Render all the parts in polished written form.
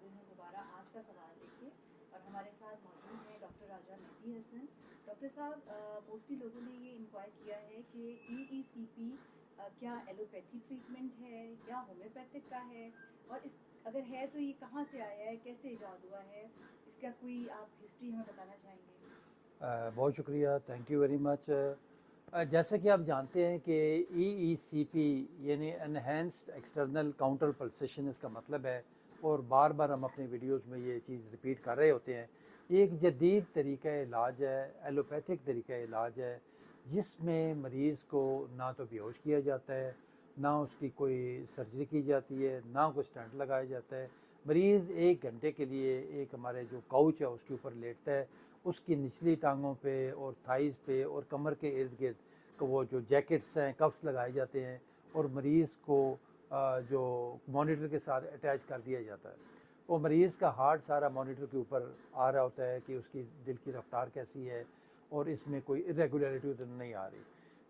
हाजिर हैं दोबारा आज का सवाल लेके और हमारे साथ मौजूद हैं डॉक्टर राजा मेहदी हसन। डॉक्टर साहब, मोस्टली लोगों ने ये इंक्वायर किया है कि EECP क्या एलोपैथी ट्रीटमेंट है या होम्योपैथिक का है, और इस अगर है तो ये कहाँ से आया है, कैसे ईजाद हुआ है, इसका कोई आप हिस्ट्री हमें बताना चाहेंगे? बहुत शुक्रिया, थैंक यू वेरी मच। जैसे कि आप जानते हैं कि EECP यानी एनहेंस्ड एक्सटर्नल काउंटर पल्सेशन इसका मतलब है, और बार बार हम अपनी वीडियोस में ये चीज़ रिपीट कर रहे होते हैं। ये एक जदीद तरीक़ा इलाज है, एलोपैथिक तरीक़ा इलाज है, जिसमें मरीज़ को ना तो बेहोश किया जाता है, ना उसकी कोई सर्जरी की जाती है, ना कोई स्टंट लगाया जाता है। मरीज़ 1 घंटे के लिए एक हमारे जो काउच है उसके ऊपर लेटता है, उसकी निचली टांगों पे और थाइज़ पे और कमर के इर्द गिर्द वो जो जैकेट्स हैं, कफ्स लगाए जाते हैं, और मरीज़ को जो मॉनिटर के साथ अटैच कर दिया जाता है। वो मरीज़ का हार्ट सारा मॉनिटर के ऊपर आ रहा होता है कि उसकी दिल की रफ्तार कैसी है और इसमें कोई इरेगुलरिटी तो नहीं आ रही।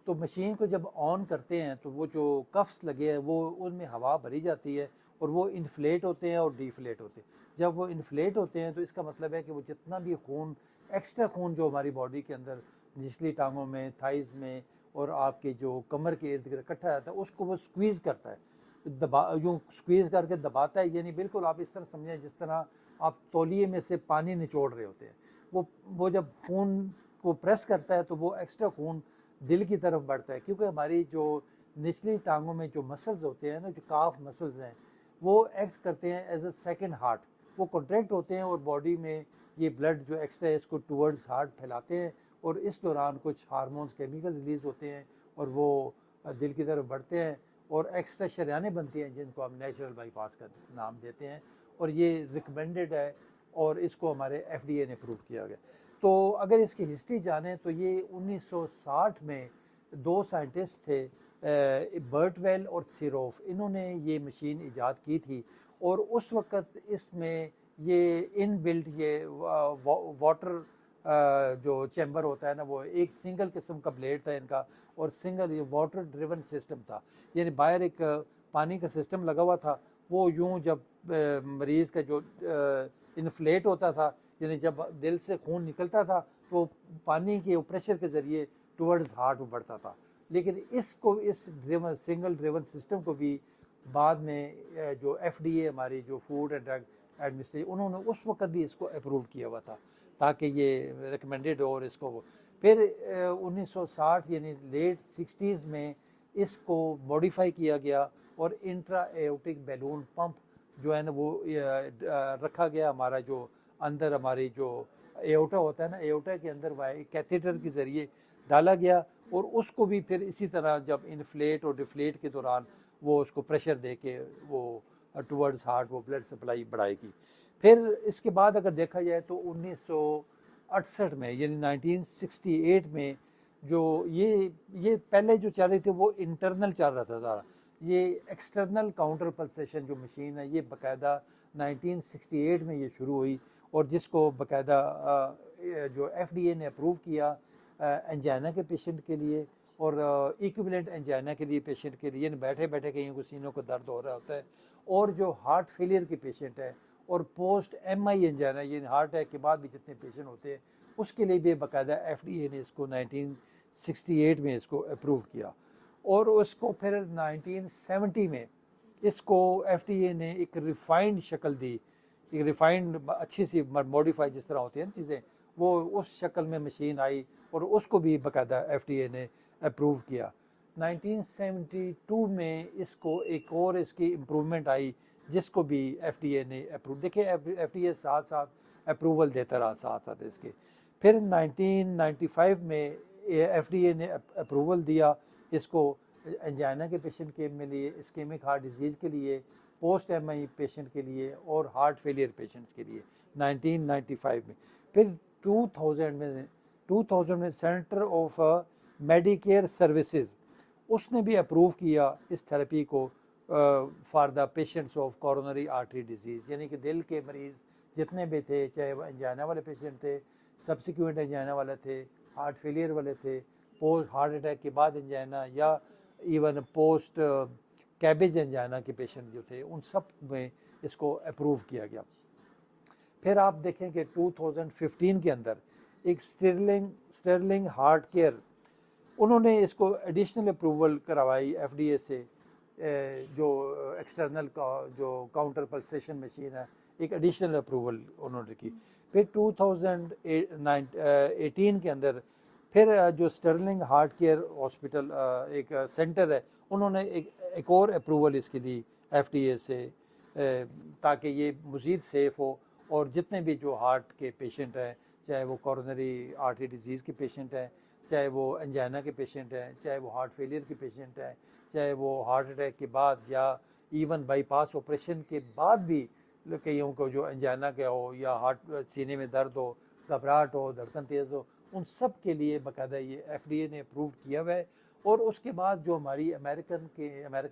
तो मशीन को जब ऑन करते हैं तो वो जो कफ्स लगे हैं वो उनमें हवा भरी जाती है और वो इन्फ्लेट होते हैं और डिफ्लेट होते हैं। जब वो इन्फ्लेट होते हैं तो इसका मतलब है कि वो जितना भी खून, एक्स्ट्रा खून जो हमारी बॉडी के अंदर निचली टांगों में, थाइज़ में और आपके जो कमर के इर्द गिर्द इकट्ठा रहता है, उसको वो स्क्वीज़ करता है, दबा यूँ स्क्वीज़ करके दबाता है। यानी बिल्कुल आप इस तरह समझें जिस तरह आप तौलिए में से पानी निचोड़ रहे होते हैं। वो जब खून को प्रेस करता है तो वो एक्स्ट्रा खून दिल की तरफ बढ़ता है, क्योंकि हमारी जो निचली टांगों में जो मसल्स होते हैं ना, जो काफ मसल्स हैं, वो एक्ट करते हैं एज अ सेकंड हार्ट। वो कॉन्ट्रैक्ट होते हैं और बॉडी में ये ब्लड जो एक्स्ट्रा है इसको टूवर्ड्स हार्ट फैलाते हैं, और इस दौरान कुछ हार्मोन्स केमिकल रिलीज़ होते हैं और वो दिल की तरफ बढ़ते हैं और एक्स्ट्रा शरियानें बनती हैं, जिनको हम नेचुरल बाईपास का नाम देते हैं। और ये रिकमेंडेड है और इसको हमारे FDA ने अप्रूव किया गया। तो अगर इसकी हिस्ट्री जानें तो ये 1960 में 2 साइंटिस्ट थे, बर्टवेल और सिरोफ, इन्होंने ये मशीन ईजाद की थी। और उस वक़्त इसमें ये इनबिल्ट ये वाटर जो चैम्बर होता है ना, वो एक सिंगल किस्म का ब्लेड था इनका, और सिंगल ये वाटर ड्रिवन सिस्टम था। यानी बाहर एक पानी का सिस्टम लगा हुआ था, वो यूँ जब मरीज़ का जो इन्फ्लेट होता था, यानी जब दिल से खून निकलता था तो पानी के प्रेशर के ज़रिए टुवर्ड्स हार्ट में बढ़ता था। लेकिन इसको, इस ड्रिवन सिंगल ड्रिवन सिस्टम को भी बाद में जो FDA हमारी जो फूड एंड ड्रग एडमिनिस्ट्रेशन, उन्होंने उस वक्त भी इसको अप्रूव किया हुआ था ताकि ये रिकमेंडेड हो। और इसको फिर 1960 यानी लेट 60s में इसको मॉडिफाई किया गया और इंट्रा एओर्टिक बैलून पंप जो है ना वो रखा गया। हमारा जो अंदर हमारी जो एओर्टा होता है ना, एओर्टा के अंदर कैथेटर के ज़रिए डाला गया, और उसको भी फिर इसी तरह जब इन्फ्लेट और डिफ्लेट के दौरान वो उसको प्रेशर दे के वो टुवर्ड्स हार्ट वो ब्लड सप्लाई बढ़ाएगी। फिर इसके बाद अगर देखा जाए तो 1968 में यानी 1968 में जो ये पहले जो चल रही थी वो इंटरनल चल रहा था सारा। ये एक्सटर्नल काउंटर पल्सेशन जो मशीन है ये बाकायदा 1968 में ये शुरू हुई, और जिसको बाकायदा जो FDA ने अप्रूव किया एंजाइना के पेशेंट के लिए और इक्विवेलेंट एंजाइना के लिए पेशेंट के लिए, यानी बैठे बैठे कहीं को सीनों को दर्द हो रहा होता है, और जो हार्ट फेलियर के पेशेंट है और पोस्ट MI एंजाइना यानी हार्ट अटैक के बाद भी जितने पेशेंट होते हैं उसके लिए भी बाकायदा FDA ने इसको 1968 में इसको अप्रूव किया। और उसको फिर 1970 में इसको FDA ने एक रिफाइंड शक्ल दी, एक रिफाइंड अच्छी सी मॉडिफाई जिस तरह होती है ना चीज़ें, वो उस शक्ल में मशीन आई और उसको भी बाकायदा FDA ने अप्रूव किया। 1972 में इसको एक और इसकी इम्प्रूवमेंट आई जिसको भी FDA ने अप्रूव, देखिए FDA साथ साथ अप्रूवल देता रहा साथ साथ इसके। फिर 1995 में FDA ने अप्रूवल दिया इसको एंजाइना के पेशेंट के लिए, इस्केमिक हार्ट डिजीज़ के लिए, पोस्ट MI पेशेंट के लिए और हार्ट फेलियर पेशेंट्स के लिए 1995 में। फिर 2000 में सेंटर ऑफ मेडिकेयर सर्विसेज उसने भी अप्रूव किया इस थेरेपी को for the patients of coronary artery disease, यानी कि दिल के मरीज़ जितने भी थे, चाहे वो एंजाइना वाले पेशेंट थे, सब्सिक्वेंट एंजाइना वाले थे, हार्ट फेलियर वाले थे, पोस्ट हार्ट अटैक के बाद एंजाइना, या इवन पोस्ट कैबेज एंजाइना के पेशेंट जो थे, उन सब में इसको अप्रूव किया गया। फिर आप देखें कि 2015 के अंदर एक स्टर्लिंग हार्ट केयर, उन्होंने इसको एडिशनल अप्रूवल करवाई एफडीए से, जो एक्सटर्नल का जो काउंटर पल्सेशन मशीन है, एक एडिशनल अप्रूवल उन्होंने की। फिर 2018 के अंदर फिर जो स्टर्लिंग हार्ट केयर हॉस्पिटल एक सेंटर है, उन्होंने एक और अप्रूवल इसके लिए एफडीए से, ताकि ये मज़ीद सेफ़ हो और जितने भी जो हार्ट के पेशेंट हैं, चाहे वो कॉरोनरी आर्टरी डिजीज़ के पेशेंट हैं, चाहे वो एंजाइना के पेशेंट हैं, चाहे वो हार्ट फेलियर के पेशेंट हैं, चाहे वो हार्ट अटैक के बाद या इवन बाईपास ऑपरेशन के बाद भी कईयों को जो एंजाइना का हो या हार्ट सीने में दर्द हो, घबराहट हो, धड़कन तेज़ हो, उन सब के लिए बाकायदा ये एफडीए ने अप्रूव किया हुआ है। और उसके बाद जो हमारी अमेरिका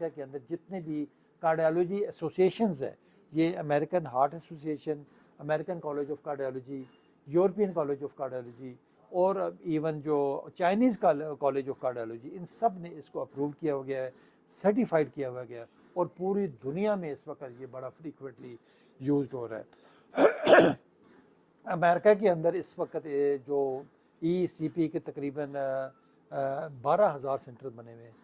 के अंदर जितने भी कार्डियोलॉजी एसोसिएशंस है, ये American heart association, American college of cardiology, European college of cardiology और इवन जो चाइनीज़ कॉलेज ऑफ कार्डियोलॉजी, इन सब ने इसको अप्रूव किया गया है, सर्टिफाइड किया हुआ गया, और पूरी दुनिया में इस वक्त ये बड़ा फ्रीक्वेंटली यूज्ड हो रहा है। अमेरिका के अंदर इस वक्त जो ECP के तकरीबन 12,000 सेंटर बने हुए हैं।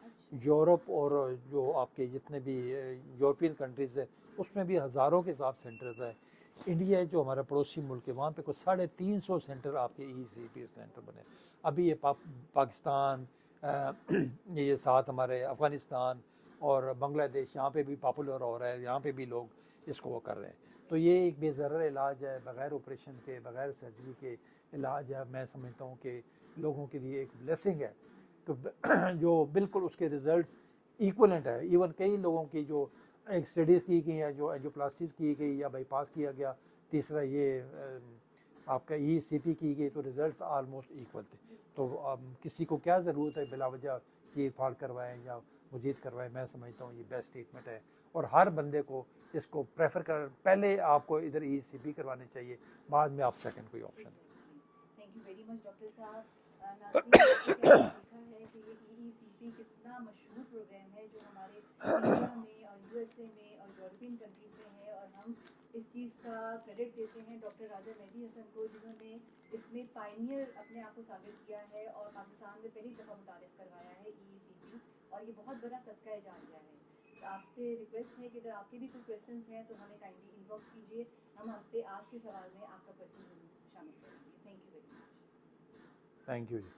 यूरोप और जो आपके जितने भी यूरोपियन कंट्रीज़ है, उसमें भी हज़ारों के साथ सेंटर्स हैं। इंडिया जो हमारा पड़ोसी मुल्क है, वहाँ पे कुछ 350 सेंटर आपके ECP सेंटर बने। अभी ये पाकिस्तान, ये साथ हमारे अफ़गानिस्तान और बांग्लादेश, यहाँ पे भी पॉपुलर हो रहा है, यहाँ पे भी लोग इसको वो कर रहे हैं। तो ये एक बेज़रर इलाज है, बग़ैर ऑपरेशन के, बग़ैर सर्जरी के इलाज है। मैं समझता हूँ कि लोगों के लिए एक ब्लेसिंग है, तो जो बिल्कुल उसके रिज़ल्ट्स इक्वलेंट है। इवन कई लोगों की जो एक स्टडीज़ की गई हैं, जो एंजियोप्लास्टीज़ की गई या बाईपास किया गया, तीसरा ये आपका ECP की गई, तो रिज़ल्ट्स आलमोस्ट इक्वल थे। तो किसी को क्या ज़रूरत है बिला वजह चीर फाड़ करवाएं या मजीद करवाएं। मैं समझता हूँ ये बेस्ट ट्रीटमेंट है, और हर बंदे को इसको प्रेफर कर, पहले आपको इधर ECP करवाने चाहिए, बाद में आप सेकंड कोई option. Thank you very much doctor साहब। देखा है कि ये ECP कितना मशहूर प्रोग्राम है, जो हमारे इंडिया में और USA में और यूरोपियन कंट्रीज़ में है, और हम इस चीज़ का क्रेडिट देते हैं डॉक्टर राजा मेहदी हसन को, जिन्होंने इसमें पायनियर अपने आप को साबित किया है और पाकिस्तान में पहली दफ़ा मुतारिफ करवाया है ECP, और ये बहुत बड़ा सदका जारिया है। तो आपसे रिक्वेस्ट है कि अगर आपके भी कोई क्वेश्चंस हैं तो हमें काइंडली इनबॉक्स कीजिए, हम आपके आज के सवाल में आपका क्वेश्चन जरूर शामिल करेंगे। Thank you very much. Thank you ji.